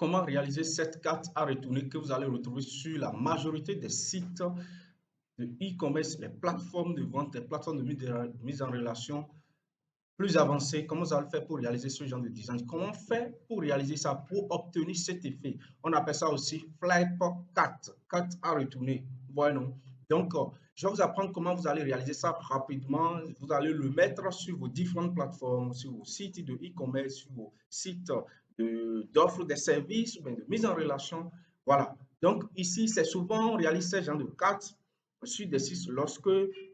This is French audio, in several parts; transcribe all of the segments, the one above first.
comment réaliser cette carte à retourner que vous allez retrouver sur la majorité des sites de e-commerce, les plateformes de vente, les plateformes de mise en relation plus avancées. Comment vous allez faire pour réaliser ce genre de design? Comment faire pour réaliser ça, pour obtenir cet effet? On appelle ça aussi flip carte, carte à retourner. Voilà. Donc, je vais vous apprendre comment vous allez réaliser ça rapidement. Vous allez le mettre sur vos différentes plateformes, sur vos sites de e-commerce, sur vos sites d'offres de services ou de mise en relation. Voilà. Donc, ici, c'est souvent on réalise ce genre de cartes sur des sites lorsque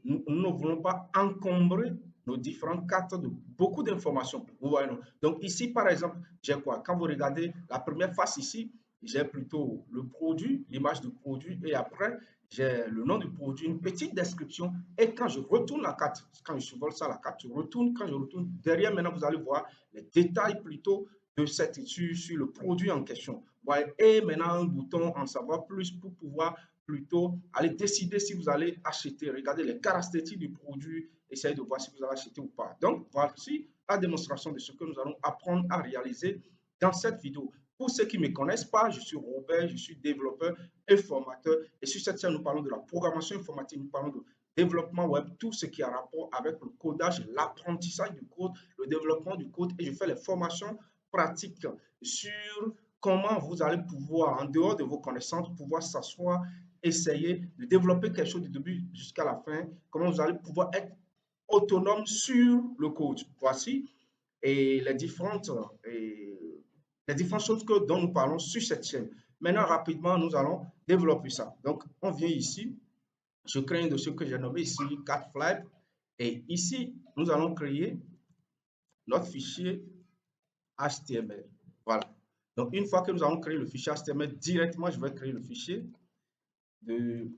nous ne voulons pas encombrer nos différentes cartes de beaucoup d'informations. Vous voyez, non? Donc, ici, par exemple, j'ai quoi? Quand vous regardez la première face ici, j'ai plutôt le produit, l'image du produit, et après, j'ai le nom du produit, une petite description. Et quand je retourne la carte, quand je survole ça, la carte, je retourne. Quand je retourne, derrière, maintenant, vous allez voir les détails plutôt de cette étude sur le produit en question. Ouais, et maintenant, un bouton en savoir plus pour pouvoir plutôt aller décider si vous allez acheter. Regardez les caractéristiques du produit, essayez de voir si vous allez acheter ou pas. Donc, voici la démonstration de ce que nous allons apprendre à réaliser dans cette vidéo. Pour ceux qui ne me connaissent pas, je suis Robert, je suis développeur et formateur. Et sur cette chaîne, nous parlons de la programmation informatique, nous parlons de développement web, tout ce qui a rapport avec le codage, l'apprentissage du code, le développement du code. Et je fais les formations pratiques sur comment vous allez pouvoir, en dehors de vos connaissances, pouvoir s'asseoir, essayer de développer quelque chose du début jusqu'à la fin, comment vous allez pouvoir être autonome sur le code. Voici et les différentes choses dont nous parlons sur cette chaîne. Maintenant, rapidement, nous allons développer ça. Donc, on vient ici, je crée un dossier que j'ai nommé ici, CatFlip, et ici, nous allons créer notre fichier HTML. Voilà. Donc, une fois que nous allons créer le fichier HTML, directement, je vais créer le fichier du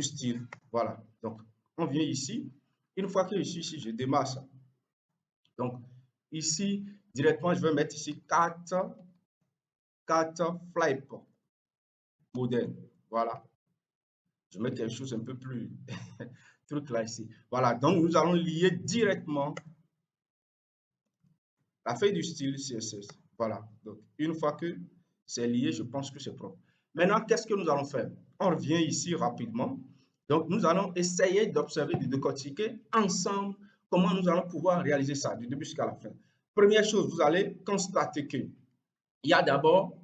style. Voilà. Donc, on vient ici. Une fois que je suis ici, je démarre ça. Donc, ici, directement, je vais mettre ici 4 flip moderne. Voilà. Je mets quelque chose un peu plus truc là ici. Voilà. Donc, nous allons lier directement la feuille du style CSS. Voilà. Donc, une fois que c'est lié, je pense que c'est propre. Maintenant, qu'est-ce que nous allons faire? On revient ici rapidement. Donc, nous allons essayer d'observer, de décortiquer ensemble comment nous allons pouvoir réaliser ça du début jusqu'à la fin. Première chose, vous allez constater qu'il y a d'abord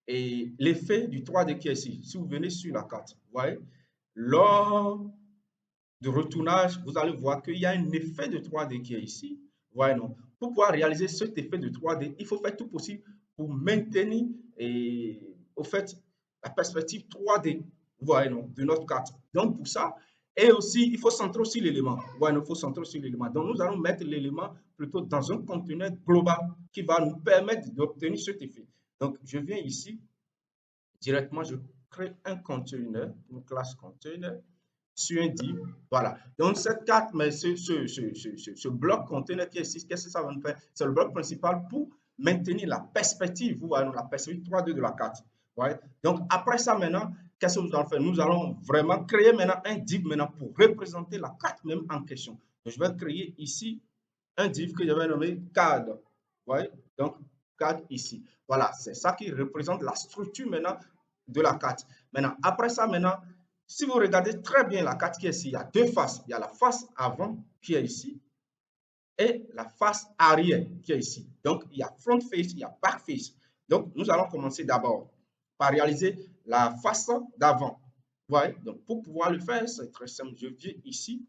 l'effet du 3D qui est ici. Si vous venez sur la carte, vous voyez, lors du retournage, vous allez voir qu'il y a un effet de 3D qui est ici. Vous voyez, non? Pour pouvoir réaliser cet effet de 3D, il faut faire tout possible pour maintenir au fait, la perspective 3D, vous voyez, non, de notre carte. Donc, pour ça, et aussi, il faut centrer aussi l'élément. Ouais, il faut centrer aussi l'élément. Donc, nous allons mettre l'élément plutôt dans un conteneur global qui va nous permettre d'obtenir cet effet. Donc, je viens ici, directement, je crée un conteneur, une classe conteneur, sur un div. Voilà. Donc, cette carte, mais ce bloc conteneur qui est ici, qu'est-ce que ça va nous faire? C'est le bloc principal pour maintenir la perspective, vous voyez, la perspective 3D de la carte. Ouais. Donc, après ça, maintenant, qu'est-ce que nous allons faire? Nous allons vraiment créer maintenant un div maintenant pour représenter la carte même en question. Donc, je vais créer ici un div que je vais nommer cadre. Vous voyez? Donc, cadre ici. Voilà, c'est ça qui représente la structure maintenant de la carte. Maintenant, après ça, maintenant, si vous regardez très bien la carte qui est ici, il y a deux faces. Il y a la face avant qui est ici et la face arrière qui est ici. Donc, il y a front face, il y a back face. Donc, nous allons commencer d'abord par réaliser la face d'avant. Vous voyez? Donc, pour pouvoir le faire, c'est très simple. Je viens ici.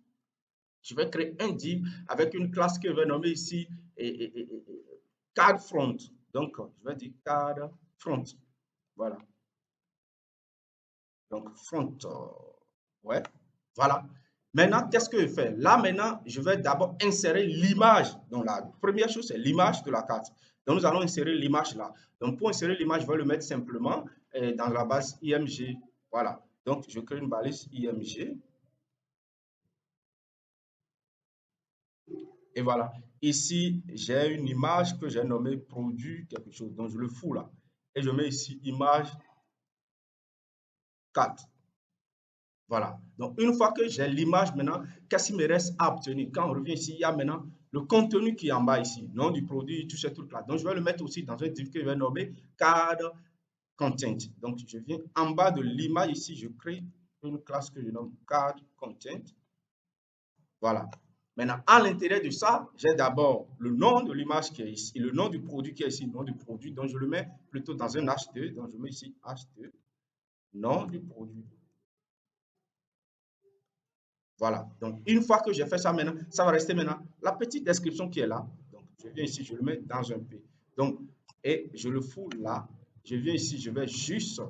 Je vais créer un div avec une classe que je vais nommer ici card front. Donc, je vais dire card front. Voilà. Donc, front. Ouais. Voilà. Maintenant, qu'est-ce que je fais? Là, maintenant, je vais d'abord insérer l'image. Donc, la première chose, c'est l'image de la carte. Donc, nous allons insérer l'image là. Donc, pour insérer l'image, je vais le mettre simplement dans la base IMG. Voilà. Donc, je crée une balise IMG. Et voilà. Ici, j'ai une image que j'ai nommée produit quelque chose. Donc, je le fous là. Et je mets ici image 4. Voilà. Donc, une fois que j'ai l'image maintenant, qu'est-ce qu'il me reste à obtenir? Quand on revient ici, il y a maintenant le contenu qui est en bas ici, nom du produit, tout ce truc-là. Donc, je vais le mettre aussi dans un div que je vais nommer card content. Donc, je viens en bas de l'image ici, je crée une classe que je nomme card content. Voilà. Maintenant, à l'intérieur de ça, j'ai d'abord le nom de l'image qui est ici, le nom du produit qui est ici, le nom du produit. Donc, je le mets plutôt dans un H2. Donc, je mets ici H2, nom du produit. Voilà. Donc, une fois que j'ai fait ça maintenant, ça va rester maintenant la petite description qui est là. Donc, je viens ici, je le mets dans un P. Donc, et je le fous là. Je viens ici, je vais juste,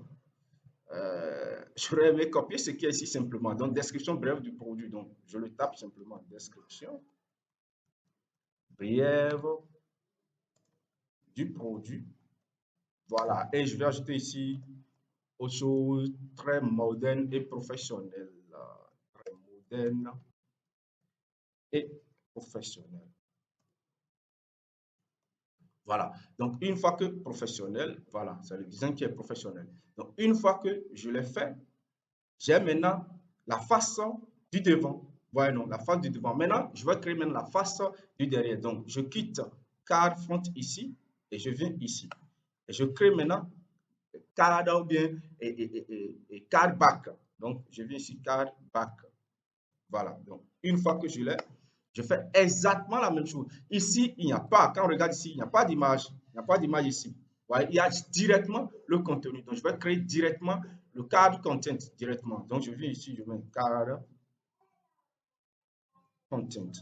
je vais copier ce qui est ici simplement. Donc, description brève du produit. Donc, je le tape simplement, description brève du produit. Voilà. Et je vais ajouter ici autre chose très moderne et professionnelle. Très moderne et professionnelle. Voilà. Donc, une fois que professionnel, voilà, c'est le design qui est professionnel. Donc, une fois que je l'ai fait, j'ai maintenant la face du devant. Voilà, non, la face du devant. Maintenant, je vais créer maintenant la face du derrière. Donc, je quitte card front ici et je viens ici. Et je crée maintenant card ou bien et card back. Donc, je viens ici, card back. Voilà. Donc, une fois que je l'ai, je fais exactement la même chose. Ici, il n'y a pas, quand on regarde ici, il n'y a pas d'image. Il n'y a pas d'image ici. Voilà, il y a directement le contenu. Donc, je vais créer directement le card content directement. Donc, je viens ici, je mets card content.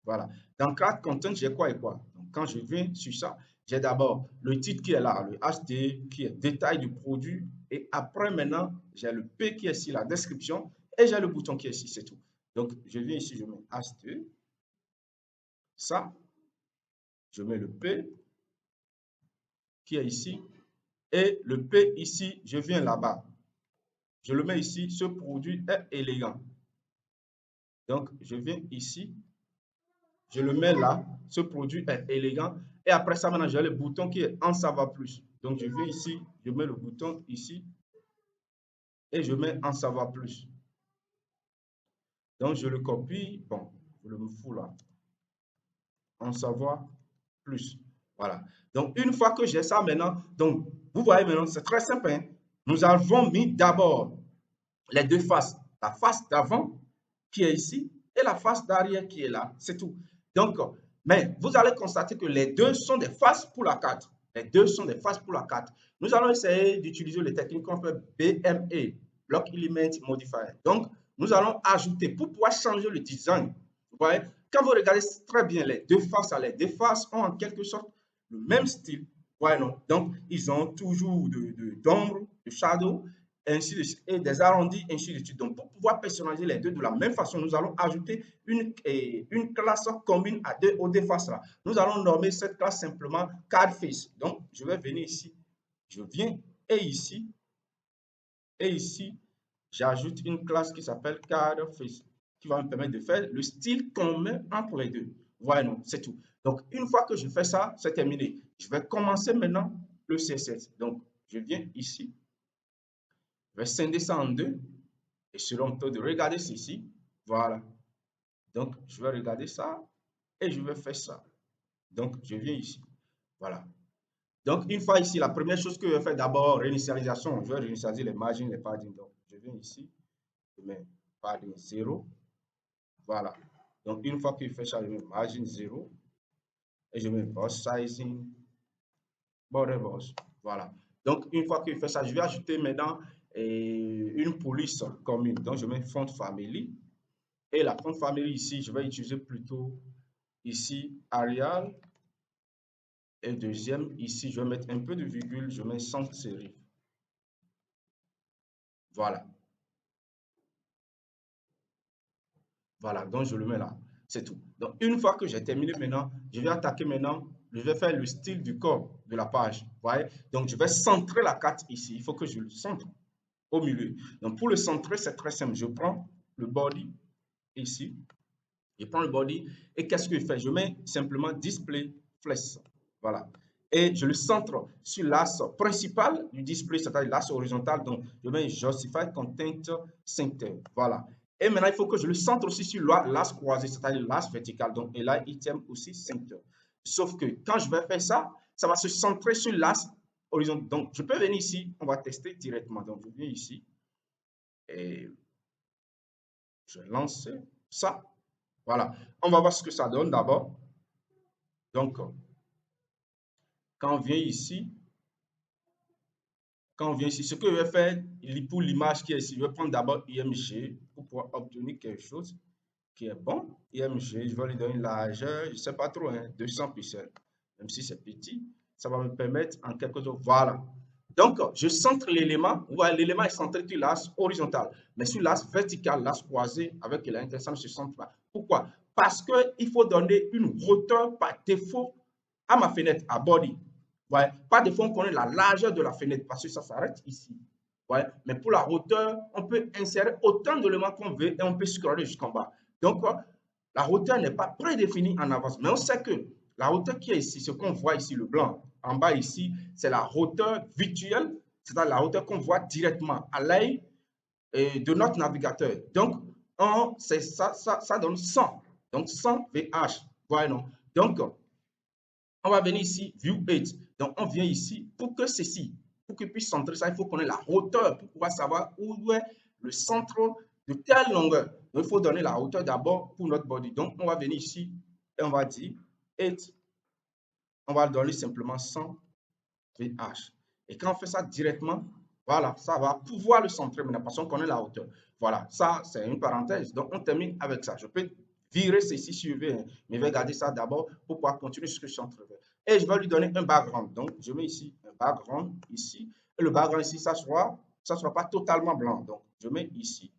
Voilà. Dans card content, j'ai quoi et quoi? Donc, quand je viens sur ça, j'ai d'abord le titre qui est là, le HT qui est détail du produit. Et après, maintenant, j'ai le P qui est ici, la description. Et j'ai le bouton qui est ici, c'est tout. Donc, je viens ici, je mets HT. Ça, je mets le P qui est ici. Et le P ici, je viens là-bas. Je le mets ici, ce produit est élégant. Donc, je viens ici, je le mets là, ce produit est élégant. Et après ça, maintenant, j'ai le bouton qui est en savoir plus. Donc, je viens ici, je mets le bouton ici et je mets en savoir plus. Donc, je le copie. Bon, je le fous là. En savoir plus. Voilà. Donc, une fois que j'ai ça maintenant, donc, vous voyez maintenant, c'est très simple. Hein? Nous avons mis d'abord les deux faces. La face d'avant qui est ici et la face d'arrière qui est là. C'est tout. Donc, mais vous allez constater que les deux sont des faces pour la carte. Les deux sont des faces pour la carte. Nous allons essayer d'utiliser les techniques qu'on fait BME, Block Element Modifier. Donc, nous allons ajouter, pour pouvoir changer le design, vous voyez, quand vous regardez très bien les deux faces ont en quelque sorte le même style. Ouais, non. Donc, ils ont toujours d'ombre, de shadow, ainsi de suite, et des arrondis, ainsi de suite. Donc, pour pouvoir personnaliser les deux de la même façon, nous allons ajouter une classe commune aux deux faces-là. Nous allons nommer cette classe simplement card face. Donc, je vais venir ici, je viens, et ici, j'ajoute une classe qui s'appelle card face, qui va me permettre de faire le style commun entre les deux. Voilà, non, c'est tout. Donc, une fois que je fais ça, c'est terminé. Je vais commencer maintenant le CSS. Donc, je viens ici, je vais scinder ça en deux. Et selon le taux de regarder ceci, voilà. Donc, je vais regarder ça et je vais faire ça. Donc, je viens ici. Voilà. Donc, une fois ici, la première chose que je vais faire d'abord, réinitialisation. Je vais réinitialiser les margins, les padding. Donc, je viens ici, je mets padding 0. Voilà. Donc, une fois que je fais ça, je mets margin 0. Et je mets boss sizing, border boss. Voilà. Donc, une fois que je fais ça, je vais ajouter maintenant une police commune. Donc, je mets font family. Et la font family ici, je vais utiliser plutôt ici Arial. Et deuxième, ici, je vais mettre un peu de virgule, je mets sans serif. Voilà. Voilà, donc je le mets là. C'est tout. Donc, une fois que j'ai terminé maintenant, je vais attaquer maintenant, je vais faire le style du corps de la page. Vous voyez? Donc, je vais centrer la carte ici. Il faut que je le centre au milieu. Donc, pour le centrer, c'est très simple. Je prends le body ici. Je prends le body et qu'est-ce que je fais? Je mets simplement display flex. Voilà. Et je le centre sur l'axe principal du display, c'est-à-dire l'axe horizontal. Donc, je mets justify content center. Voilà. Et maintenant, il faut que je le centre aussi sur l'axe croisé, c'est-à-dire l'axe vertical. Donc, et là, item aussi center. Sauf que quand je vais faire ça, ça va se centrer sur l'axe horizontal. Donc, je peux venir ici, on va tester directement. Donc, je viens ici et je lance ça. Voilà. On va voir ce que ça donne d'abord. Donc, quand on vient ici, ce que je vais faire pour l'image qui est ici, je vais prendre d'abord IMG pour pouvoir obtenir quelque chose qui est bon. IMG, je vais lui donner une largeur, je ne sais pas trop, hein, 200 pixels. Même si c'est petit, ça va me permettre en quelque sorte, voilà. Donc, je centre l'élément. Voilà, l'élément est centré sur l'axe horizontal, mais sur l'axe vertical, l'axe croisé avec l'intersection ne se centre pas. Pourquoi? Parce qu'il faut donner une hauteur par défaut à ma fenêtre, à body. Ouais. Par défaut, on connaît la largeur de la fenêtre parce que ça s'arrête ici. Ouais. Mais pour la hauteur, on peut insérer autant d'éléments qu'on veut et on peut scroller jusqu'en bas. Donc, la hauteur n'est pas prédéfinie en avance. Mais on sait que la hauteur qui est ici, ce qu'on voit ici, le blanc, en bas ici, c'est la hauteur virtuelle, c'est-à-dire la hauteur qu'on voit directement à l'œil de notre navigateur. Donc, ça donne 100. Donc, 100 VH. Voilà, non? Donc, on va venir ici, View 8. Donc, on vient ici pour que ceci, pour qu'il puisse centrer ça, il faut qu'on ait la hauteur pour pouvoir savoir où est le centre de telle longueur. Donc, il faut donner la hauteur d'abord pour notre body. Donc, on va venir ici et on va dire 8. On va donner simplement 100 VH. Et quand on fait ça directement, voilà, ça va pouvoir le centrer maintenant parce qu'on connaît la hauteur. Voilà, ça, c'est une parenthèse. Donc, on termine avec ça. Je peux virer ceci si je veux, hein, mais je vais garder ça d'abord pour pouvoir continuer ce que je suis en train de faire. Et je vais lui donner un background. Donc, je mets ici un background ici. Et le background ici, ça ne sera pas totalement blanc. Donc, je mets ici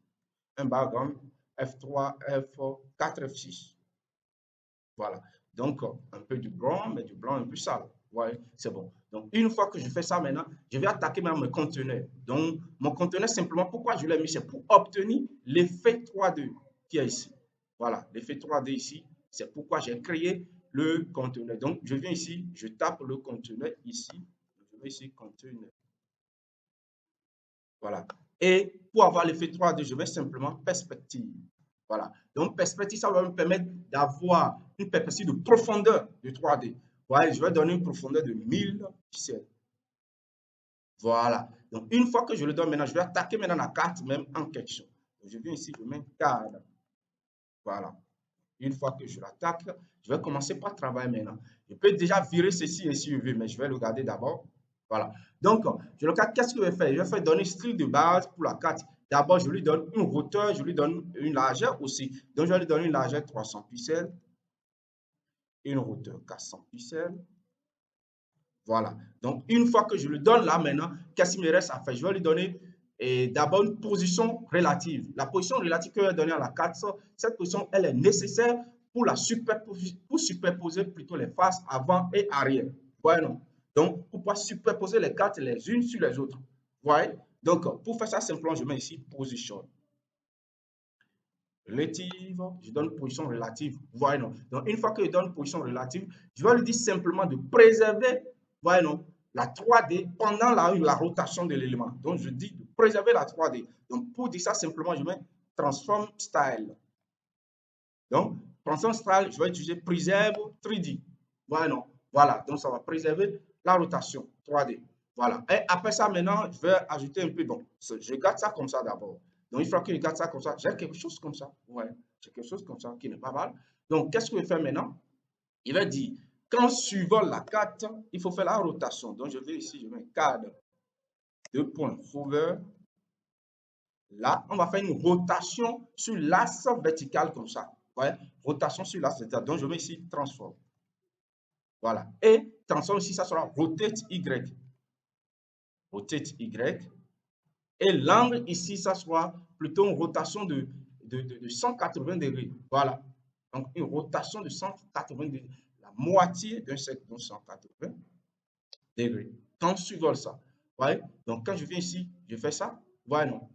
un background F3, F4, F6. Voilà. Donc, un peu du blanc, mais du blanc un peu sale. Ouais, c'est bon. Donc, une fois que je fais ça maintenant, je vais attaquer même mon conteneur. Donc, mon conteneur, simplement, pourquoi je l'ai mis? C'est pour obtenir l'effet 3D qui est ici. Voilà, l'effet 3D ici, c'est pourquoi j'ai créé le conteneur. Donc, je viens ici, je tape le conteneur ici. Je vais ici, conteneur. Voilà. Et pour avoir l'effet 3D, je vais simplement perspective. Voilà. Donc, perspective, ça va me permettre d'avoir une perspective de profondeur de 3D. Voilà, je vais donner une profondeur de 1000 pixels. Voilà. Donc, une fois que je le donne maintenant, je vais attaquer maintenant la carte même en question. Donc, je viens ici, je mets cadre. Voilà. Une fois que je l'attaque, je vais commencer par travailler maintenant. Je peux déjà virer ceci et si je veux, mais je vais le garder d'abord. Voilà. Donc, je le carte, qu'est-ce que je vais faire? Je vais faire donner style de base pour la carte. D'abord, je lui donne une hauteur, je lui donne une largeur aussi. Donc, je vais lui donner une largeur 300 pixels, une hauteur 400 pixels. Voilà. Donc, une fois que je lui donne là maintenant, qu'est-ce qu'il me reste à faire? Je vais lui donner d'abord une position relative. La position relative que je vais donner à la carte, cette position, elle est nécessaire pour superposer plutôt les faces avant et arrière. Voyez, non? Donc, pour pouvoir superposer les cartes les unes sur les autres. Voyez? Donc, pour faire ça simplement, je mets ici position relative, je donne position relative. Voyez, non? Donc, une fois que je donne position relative, je vais lui dire simplement de préserver, voyez, non, la 3D pendant la rotation de l'élément. Donc, je dis de préserver la 3D. Donc, pour dire ça simplement, je mets transform style. Donc, transform style, je vais utiliser preserve 3D. Voyez, non? Voilà. Donc, ça va préserver la rotation 3D. Voilà. Et après ça, maintenant, je vais ajouter un peu. Bon, je garde ça comme ça d'abord. Donc, une fois que je garde ça comme ça, j'ai quelque chose comme ça. Ouais, j'ai quelque chose comme ça qui n'est pas mal. Donc, qu'est-ce que je vais faire maintenant? Il va dire, quand suivant la carte, il faut faire la rotation. Donc, je vais ici, je mets cadre, 2 points, hover. Là, on va faire une rotation sur l'axe vertical comme ça. Ouais, rotation sur l'axe vertical. Donc, je mets ici transform. Voilà. Et transform ici, ça sera rotate Y. Rotate Y. Et l'angle ici, ça sera plutôt une rotation de 180 degrés. Voilà. Donc, une rotation de 180 degrés. La moitié d'un cercle, donc 180 degrés. Quand je survole ça. Voyez? Donc, quand je viens ici, je fais ça. Voyez, non?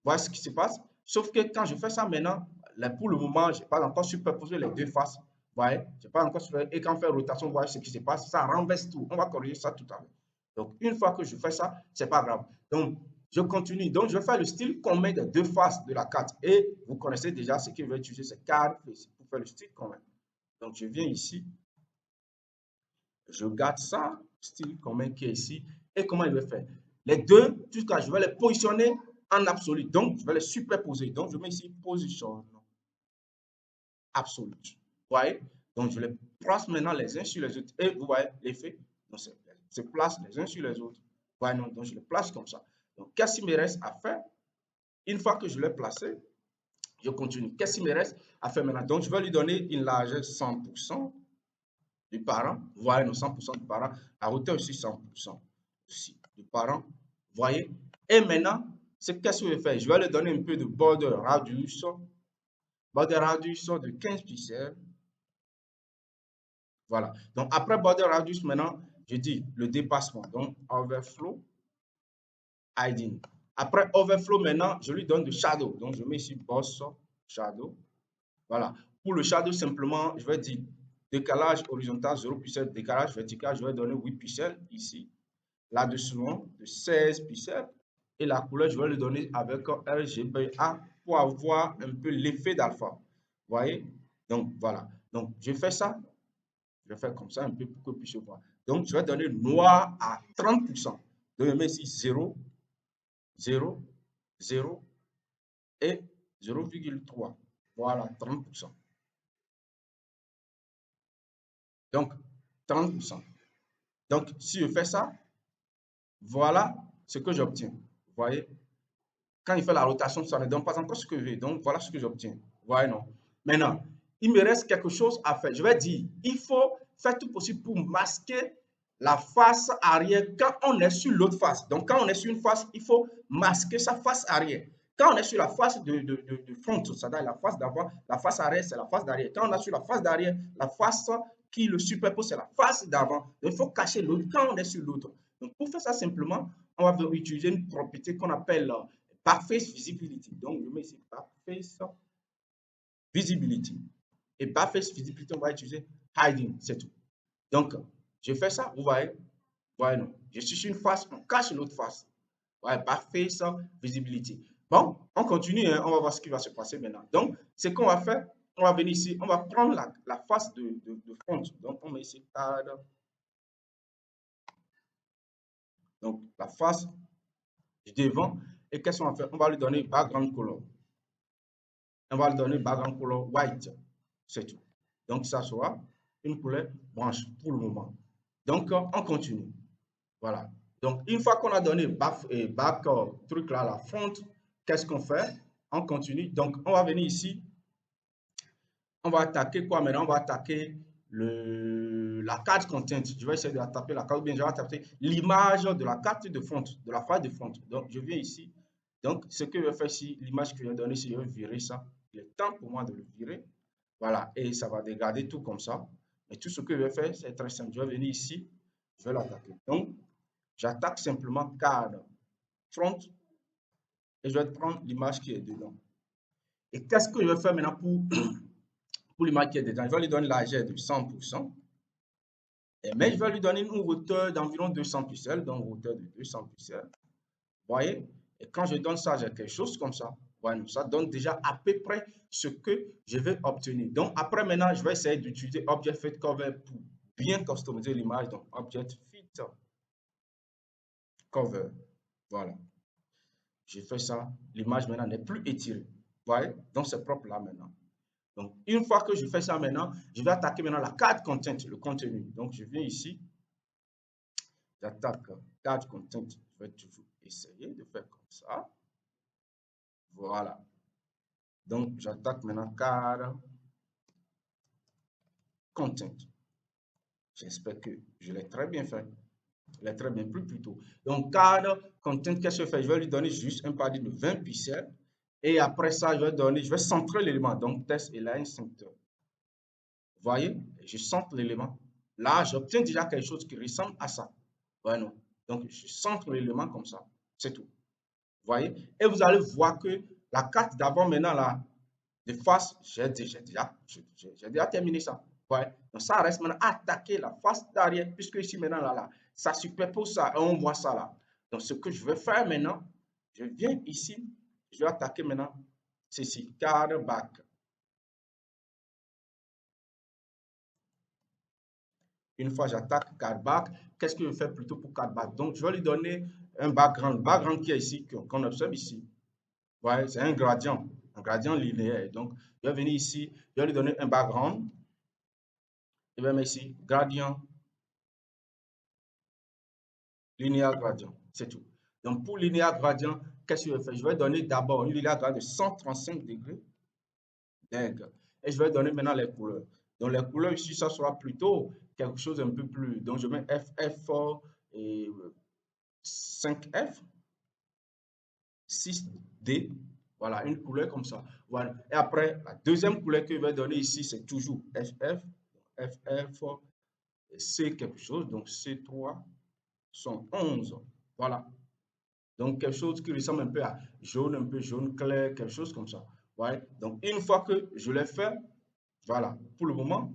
Voyez ce qui se passe. Sauf que quand je fais ça maintenant, là, pour le moment, je n'ai pas encore superposé les deux faces. Voyez? Je n'ai pas encore superposé. Et quand on fait rotation, voyez ce qui se passe. Ça renverse tout. On va corriger ça tout à l'heure. Donc, une fois que je fais ça, ce n'est pas grave. Donc, Je continue. Donc, je vais faire le style commun des deux faces de la carte. Et vous connaissez déjà ce que je vais utiliser, c'est card face pour faire le style commun. Donc, je viens ici. Je garde ça, style commun qui est ici. Et comment il va faire? Les deux, jusqu'à je vais les positionner en absolu. Donc, je vais les superposer. Donc, je mets ici position absolue. Vous voyez? Donc, je les place maintenant les uns sur les autres. Et vous voyez l'effet? Donc, se place les uns sur les autres. Vous voyez, non? Donc, je les place comme ça. Donc, qu'est-ce qu'il me reste à faire? Une fois que je l'ai placé, je continue. Qu'est-ce qu'il me reste à faire maintenant? Donc, je vais lui donner une largeur 100% du parent. Vous voyez, non, 100% du parent. À hauteur aussi 100% aussi du parent. Vous voyez? Et maintenant, qu'est-ce que je vais faire? Je vais lui donner un peu de border radius. Border radius de 15 pixels. Voilà. Donc, après border radius, maintenant, je dis le dépassement. Donc, overflow, hiding. Après overflow, maintenant, je lui donne de shadow. Donc, je mets ici boss shadow. Voilà. Pour le shadow, simplement, je vais dire décalage horizontal 0 pixels, décalage vertical, je vais donner 8 pixels ici. Là-dessous, de 16 pixels. Et la couleur, je vais le donner avec RGBA pour avoir un peu l'effet d'alpha. Vous voyez? Donc, voilà. Donc, je fais ça. Je vais faire comme ça un peu pour que vous puissiez voir. Donc, je vais donner noir à 30%. Donc, je mets ici 0, 0, 0 et 0,3. Voilà, 30%. Donc, 30%. Donc, si je fais ça, voilà ce que j'obtiens. Vous voyez? Quand il fait la rotation, ça ne donne pas encore ce que je veux. Donc, voilà ce que j'obtiens. Vous voyez, non? Maintenant, il me reste quelque chose à faire. Je vais dire, il faut faire tout possible pour masquer la face arrière quand on est sur l'autre face. Donc, quand on est sur une face, il faut masquer sa face arrière. Quand on est sur la face de front, c'est-à-dire la face d'avant, la face arrière, c'est la face d'arrière. Quand on est sur la face d'arrière, la face qui le superpose, c'est la face d'avant. Il faut cacher l'autre quand on est sur l'autre. Donc, pour faire ça simplement, on va utiliser une propriété qu'on appelle backface visibility. Donc, je mets ici backface visibility. Et backface visibility, on va utiliser hiding, c'est tout. Donc, je fais ça, vous voyez? Voyez, non. Je suis sur une face, on cache l'autre face. Ouais, backface visibility. Bon, on continue, hein, on va voir ce qui va se passer maintenant. Donc, ce qu'on va faire, on va venir ici, on va prendre la face de front. Donc, on met ici card. Donc, la face du devant. Et qu'est-ce qu'on va faire? On va lui donner background color. On va lui donner background color white. C'est tout. Donc, ça sera une couleur blanche pour le moment. Donc, on continue. Voilà. Donc, une fois qu'on a donné back truc là, la front, qu'est-ce qu'on fait? On continue. Donc, on va venir ici. On va attaquer quoi maintenant? On va attaquer la carte content. Je vais essayer de taper la carte, ou bien je vais taper l'image de la carte de front, de la face de front. Donc, je viens ici. Donc, ce que je vais faire ici, l'image que je vais donner, si je vais virer ça, il est temps pour moi de le virer. Voilà, et ça va dégrader tout comme ça. Mais tout ce que je vais faire, c'est très simple. Je vais venir ici, je vais l'attaquer. Donc, j'attaque simplement card front et je vais prendre l'image qui est dedans. Et qu'est-ce que je vais faire maintenant pour l'image qui est dedans? Je vais lui donner la largeur de 100%. Mais je vais lui donner une hauteur d'environ 200 pixels, donc une hauteur de 200 pixels. Vous voyez? Et quand je donne ça, j'ai quelque chose comme ça. Voilà, ça donne déjà à peu près ce que je vais obtenir. Donc, après, maintenant, je vais essayer d'utiliser Object Fit Cover pour bien customiser l'image. Donc, Object Fit Cover. Voilà. J'ai fait ça. L'image maintenant n'est plus étirée. Vous voyez? Donc, c'est propre là maintenant. Donc, une fois que je fais ça maintenant, je vais attaquer maintenant la card content, le contenu. Donc, je viens ici. J'attaque card content. Je vais toujours essayer de faire comme ça. Voilà. Donc, j'attaque maintenant card content. J'espère que je l'ai très bien fait. Je l'ai très bien pris plutôt. Donc, card content, qu'est-ce que je fais? Je vais lui donner juste un padding de 20 pixels. Et après ça, je vais centrer l'élément. Donc, test align center. Vous voyez? Je centre l'élément. Là, j'obtiens déjà quelque chose qui ressemble à ça. Ouais, non. Donc, je centre l'élément comme ça. C'est tout. Vous voyez? Et vous allez voir que la carte d'avant, maintenant, là, de face, j'ai déjà terminé ça. Ouais. Donc, ça reste maintenant attaquer la face d'arrière, puisque ici, maintenant, là, ça superpose ça et on voit ça là. Donc, ce que je vais faire maintenant, Je viens ici, je vais attaquer maintenant ceci, card back. Une fois j'attaque card back, qu'est-ce que je fais plutôt pour card back? Donc, je vais lui donner un background. Le background qui est ici, qu'on observe ici. Ouais, c'est un gradient linéaire. Donc, je vais venir ici, je vais lui donner un background. Je vais mettre ici, gradient, linéaire gradient. C'est tout. Donc, pour linéaire gradient, qu'est-ce que je vais faire? Je vais donner d'abord une linéaire gradient de 135 degrés d'angle. Et je vais donner maintenant les couleurs. Donc, les couleurs ici, ça sera plutôt quelque chose un peu plus. Donc, je mets FF et 5F, 6D. Voilà, une couleur comme ça. Voilà. Et après, la deuxième couleur que je vais donner ici, c'est toujours FF, C quelque chose. Donc, C3 sont 11. Voilà. Donc, quelque chose qui ressemble un peu à jaune, un peu jaune clair, quelque chose comme ça. Ouais. Donc, une fois que je l'ai fait, voilà, pour le moment,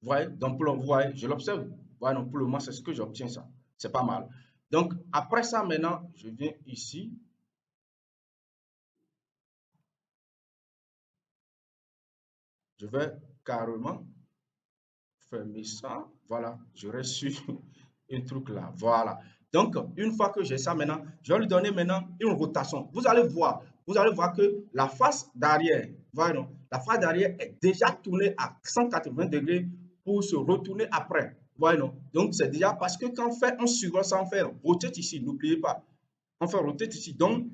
vous voyez, donc vous voyez, je l'observe. Voilà, donc pour le moment, c'est ce que j'obtiens ça. C'est pas mal. Donc, après ça, maintenant, je viens ici. Je vais carrément fermer ça. Voilà, je reste sur un truc là. Voilà. Donc, une fois que j'ai ça maintenant, je vais lui donner maintenant une rotation. Vous allez voir que la face d'arrière, voilà, la face d'arrière est déjà tournée à 180 degrés pour se retourner après. Voilà. Donc, c'est déjà parce que quand on suivra ça, on fait rotate ici. N'oubliez pas, on fait rotate ici. Donc,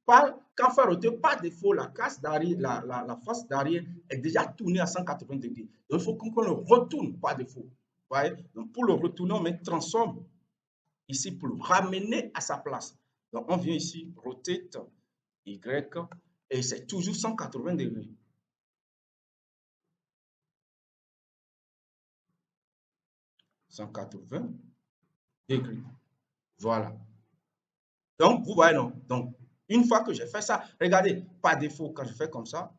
quand on fait roter, par défaut, la casse d'arrière, la face d'arrière est déjà tournée à 180 degrés. Donc, il faut qu'on le retourne par défaut. Voyez? Donc, pour le retourner, on met transform ici pour le ramener à sa place. Donc, on vient ici, rotate Y, et c'est toujours 180 degrés. « 180 degrés. Voilà. Donc, vous voyez, non? Donc, une fois que j'ai fait ça, regardez, par défaut, quand je fais comme ça,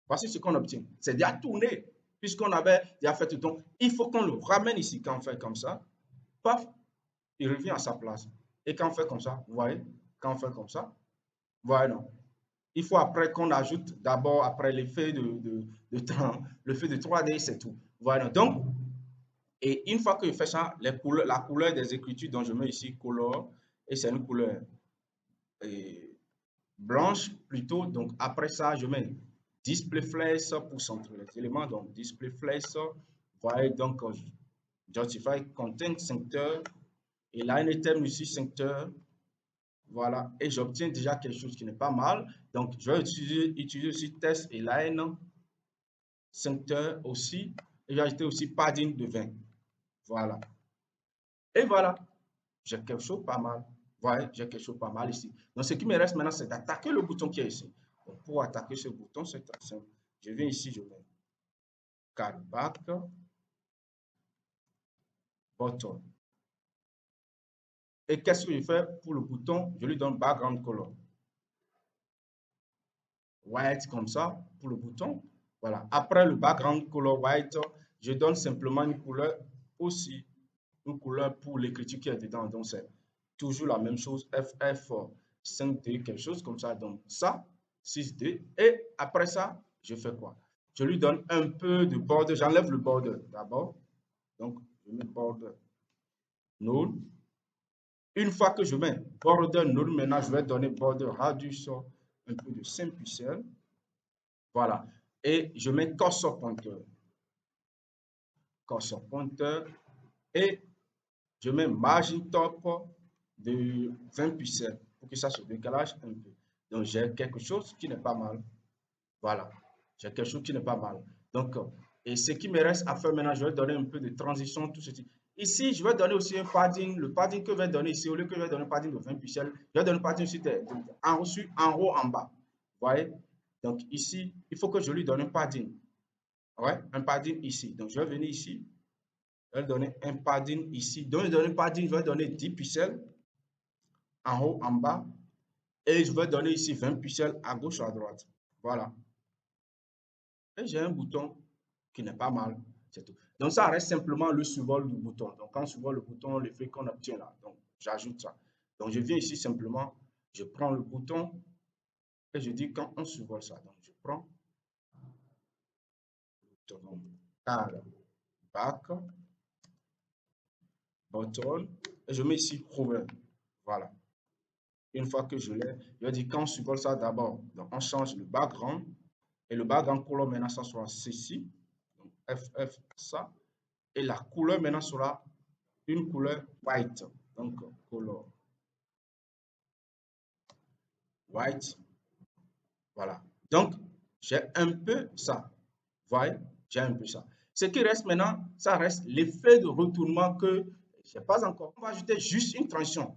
voici ce qu'on obtient. C'est déjà tourné, puisqu'on avait déjà fait tout le temps. Il faut qu'on le ramène ici. Quand on fait comme ça, paf, il revient à sa place. Et quand on fait comme ça, vous voyez, quand on fait comme ça, vous voyez, non. Il faut après qu'on ajoute d'abord, après l'effet de temps, l'effet de 3D, c'est tout. Voilà. Donc, et une fois que je fais ça, la couleur des écritures dont je mets ici, color, et c'est une couleur blanche plutôt. Donc, après ça, je mets display flex pour centrer les éléments. Donc, display flex, voyez, donc, justify content center. Et là, il terme ici center. Voilà, et j'obtiens déjà quelque chose qui n'est pas mal. Donc, je vais utiliser aussi test et line center aussi. Et j'ai ajouté aussi padding de 20. Voilà. Et voilà, j'ai quelque chose pas mal. Voilà, j'ai quelque chose pas mal ici. Donc, ce qui me reste maintenant, c'est d'attaquer le bouton qui est ici. Donc, pour attaquer ce bouton, c'est très simple. Je viens ici, je mets card back, button. Et qu'est-ce que je fais pour le bouton? Je lui donne background color. White comme ça pour le bouton. Voilà. Après le background color white, je donne simplement une couleur aussi, une couleur pour l'écriture qui est dedans. Donc, c'est toujours la même chose. FF 5D, quelque chose comme ça. Donc, ça, 6D. Et après ça, je fais quoi? Je lui donne un peu de border. J'enlève le border d'abord. Donc, je mets border null. Une fois que je mets border null, maintenant, je vais donner border radius un peu de 5 pixels. Voilà. Et je mets cursor pointer. Cursor pointer. Et je mets margin top de 20 pixels pour que ça se décalage un peu. Donc, j'ai quelque chose qui n'est pas mal. Voilà. J'ai quelque chose qui n'est pas mal. Donc, et ce qui me reste à faire maintenant, je vais donner un peu de transition, tout ceci. Ici, je vais donner aussi un padding. Le padding que je vais donner ici, au lieu que je vais donner un padding de 20 pixels, je vais donner un padding aussi en haut, en bas. Vous voyez? Donc, ici, il faut que je lui donne un padding. Ouais, un padding ici. Donc, je vais venir ici. Je vais donner un padding ici. Donc, je vais donner un padding, je vais donner 10 pixels en haut, en bas. Et je vais donner ici 20 pixels à gauche, à droite. Voilà. Et j'ai un bouton qui n'est pas mal. C'est tout. Donc, ça reste simplement le survol du bouton. Donc, quand on survole le bouton, l'effet qu'on obtient là. Donc, j'ajoute ça. Donc, je viens ici simplement, je prends le bouton et je dis quand on survole ça. Donc, je prends le bouton tab, back, button, et je mets ici hover. Voilà. Une fois que je l'ai, je dis quand on survole ça d'abord. Donc, on change le background. Et le background couleur maintenant, ça sera ceci. Donc, FF, ça. Et la couleur maintenant sera une couleur white. Donc, couleur white. Voilà. Donc, j'ai un peu ça. Vous voyez, j'ai un peu ça. Ce qui reste maintenant, ça reste l'effet de retournement que je n'ai pas encore. On va ajouter juste une transition.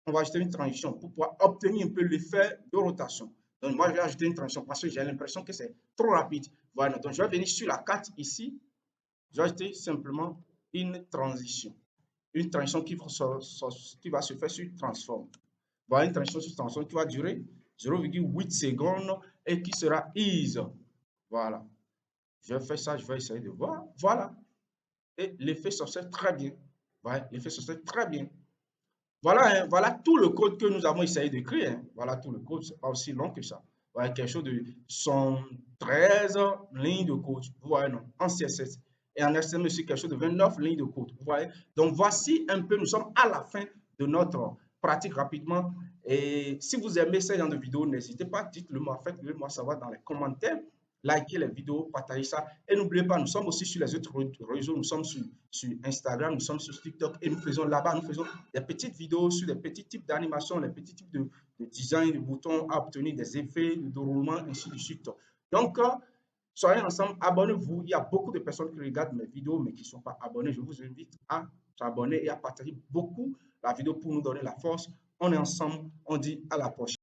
On va ajouter une transition pour pouvoir obtenir un peu l'effet de rotation. Donc, moi, je vais ajouter une transition parce que j'ai l'impression que c'est trop rapide. Voilà. Donc, je vais venir sur la carte ici. Je vais ajouter simplement une transition. Une transition qui va se faire sur transform. Voilà une transition sur transform qui va durer 0,8 secondes et qui sera ease. Voilà. Je vais faire ça, je vais essayer de voir. Voilà. Et l'effet s'observe très bien. Voilà, l'effet s'observe très bien. Voilà, hein, voilà tout le code que nous avons essayé d'écrire. Hein. Voilà tout le code, c'est pas aussi long que ça. Voilà, quelque chose de 113 lignes de code. Vous voyez, non, en CSS. Et en HTML aussi, quelque chose de 29 lignes de code. Vous voyez. Donc, voici un peu, nous sommes à la fin de notre pratique rapidement. Et si vous aimez ce genre de vidéo, n'hésitez pas, dites-le moi, faites-le moi savoir dans les commentaires. Likez les vidéos, partagez ça. Et n'oubliez pas, nous sommes aussi sur les autres réseaux. Nous sommes sur Instagram, nous sommes sur TikTok. Et nous faisons là-bas, nous faisons des petites vidéos sur des petits types d'animation, les petits types de design, de boutons à obtenir des effets, de roulement, ainsi de suite. Donc, soyez ensemble, abonnez-vous. Il y a beaucoup de personnes qui regardent mes vidéos, mais qui ne sont pas abonnées. Je vous invite à s'abonner et à partager beaucoup la vidéo pour nous donner la force. On est ensemble. On dit à la prochaine.